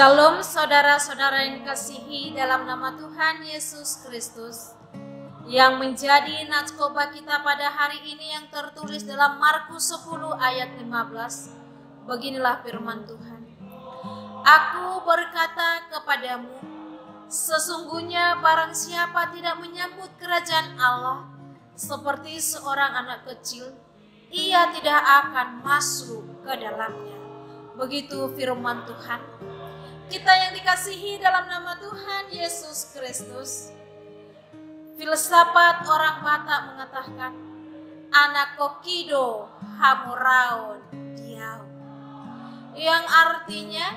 Shalom saudara-saudara yang dikasihi dalam nama Tuhan Yesus Kristus. Yang menjadi natskobah kita pada hari ini yang tertulis dalam Markus 10 ayat 15. Beginilah firman Tuhan. Aku berkata kepadamu, sesungguhnya barang siapa tidak menyambut kerajaan Allah seperti seorang anak kecil, ia tidak akan masuk ke dalamnya. Begitu firman Tuhan. Kita yang dikasihi dalam nama Tuhan Yesus Kristus. Filsafat orang Batak mengatakan, anak kokido hamuraon diau. Yang artinya,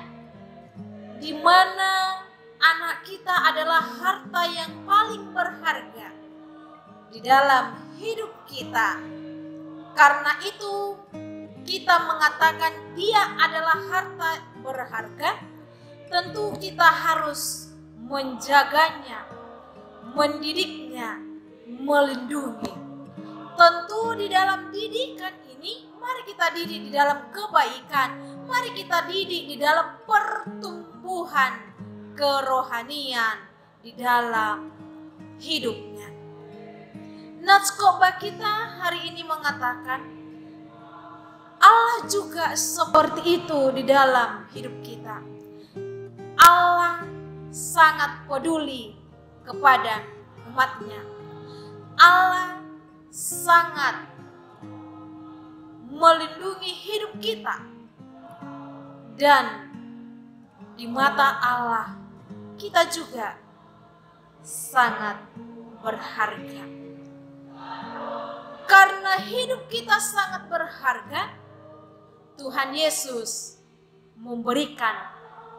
di mana anak kita adalah harta yang paling berharga di dalam hidup kita. Karena itu kita mengatakan dia adalah harta berharga, tentu kita harus menjaganya, mendidiknya, melindungi. Tentu di dalam didikan ini, mari kita didik di dalam kebaikan, mari kita didik di dalam pertumbuhan kerohanian di dalam hidupnya. Natskobah kita hari ini mengatakan, Allah juga seperti itu di dalam hidup kita. Allah sangat peduli kepada umatnya. Allah sangat melindungi hidup kita. Dan di mata Allah kita juga sangat berharga. Karena hidup kita sangat berharga, Tuhan Yesus memberikan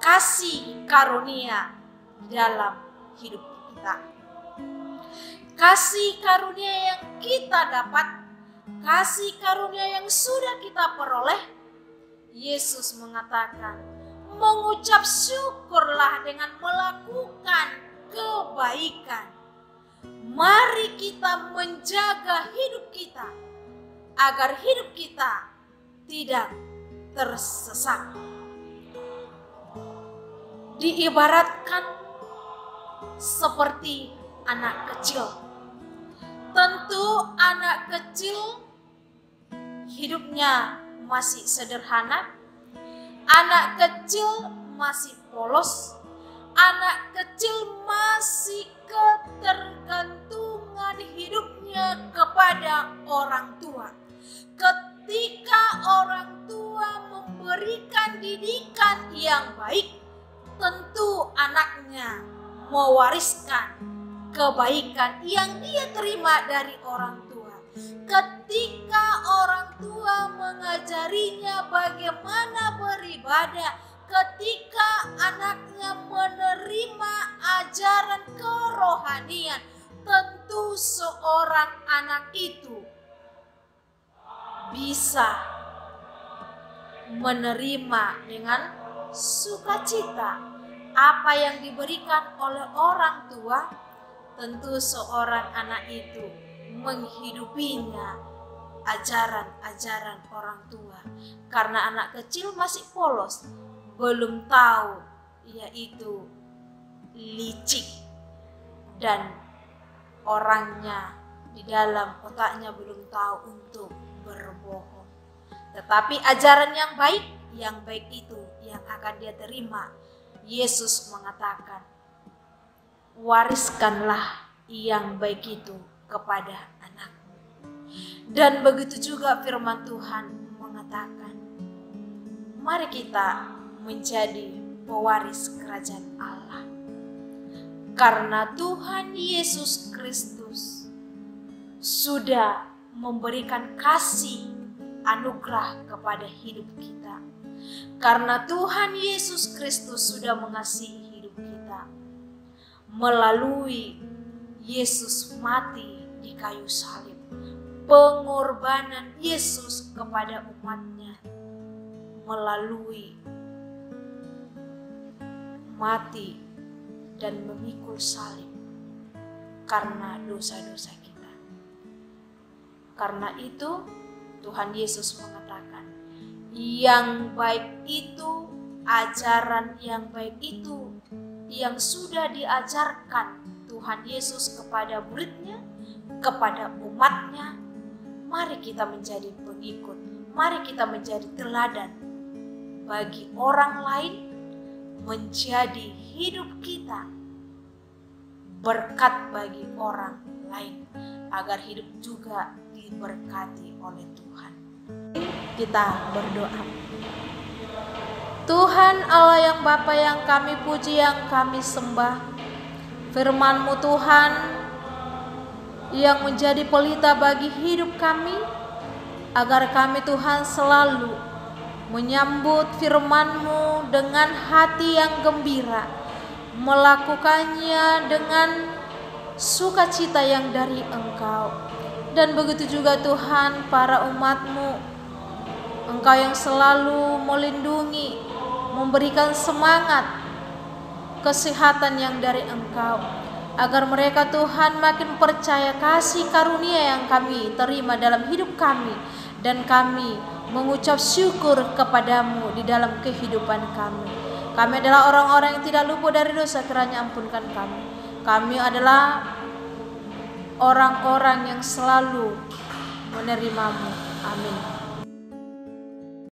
kasih karunia dalam hidup kita. Kasih karunia yang kita dapat, kasih karunia yang sudah kita peroleh, Yesus mengatakan, mengucap syukurlah dengan melakukan kebaikan. Mari kita menjaga hidup kita, agar hidup kita tidak tersesat. Diibaratkan seperti anak kecil. Tentu anak kecil hidupnya masih sederhana, anak kecil masih polos, anak kecil masih ketergantungan hidupnya kepada orang tua. Ketika orang tua memberikan didikan yang baik, tentu anaknya mewariskan kebaikan yang dia terima dari orang tua. Ketika orang tua mengajarinya bagaimana beribadah, ketika anaknya menerima ajaran kerohanian, tentu seorang anak itu bisa menerima dengan sukacita apa yang diberikan oleh orang tua. Tentu seorang anak itu menghidupinya ajaran-ajaran orang tua. Karena anak kecil masih polos, belum tahu yaitu licik, dan orangnya di dalam otaknya belum tahu untuk berbohong. Tetapi ajaran yang baik itu yang akan dia terima. Yesus mengatakan, wariskanlah yang baik itu kepada anakmu. Dan begitu juga firman Tuhan mengatakan, mari kita menjadi pewaris kerajaan Allah. Karena Tuhan Yesus Kristus sudah memberikan kasih anugerah kepada hidup kita. Karena Tuhan Yesus Kristus sudah mengasihi hidup kita. Melalui Yesus mati di kayu salib. Pengorbanan Yesus kepada umatnya. Melalui mati dan memikul salib. Karena dosa-dosa kita. Karena itu Tuhan Yesus mengatakan, yang baik itu ajaran yang baik itu yang sudah diajarkan Tuhan Yesus kepada muridnya, kepada umatnya. Mari kita menjadi pengikut, mari kita menjadi teladan bagi orang lain, menjadi hidup kita berkat bagi orang lain, agar hidup juga diberkati oleh Tuhan. Kita berdoa. Tuhan Allah yang Bapa yang kami puji, yang kami sembah, firman-Mu Tuhan yang menjadi pelita bagi hidup kami, agar kami Tuhan selalu menyambut firman-Mu dengan hati yang gembira, melakukannya dengan sukacita yang dari Engkau. Dan begitu juga Tuhan para umat-Mu, Engkau yang selalu melindungi, memberikan semangat, kesehatan yang dari Engkau, agar mereka Tuhan makin percaya kasih karunia yang kami terima dalam hidup kami, dan kami mengucap syukur kepadamu di dalam kehidupan kami. Kami adalah orang-orang yang tidak luput dari dosa, kiranya ampunkan kami. Kami adalah orang-orang yang selalu menerimamu. Amin.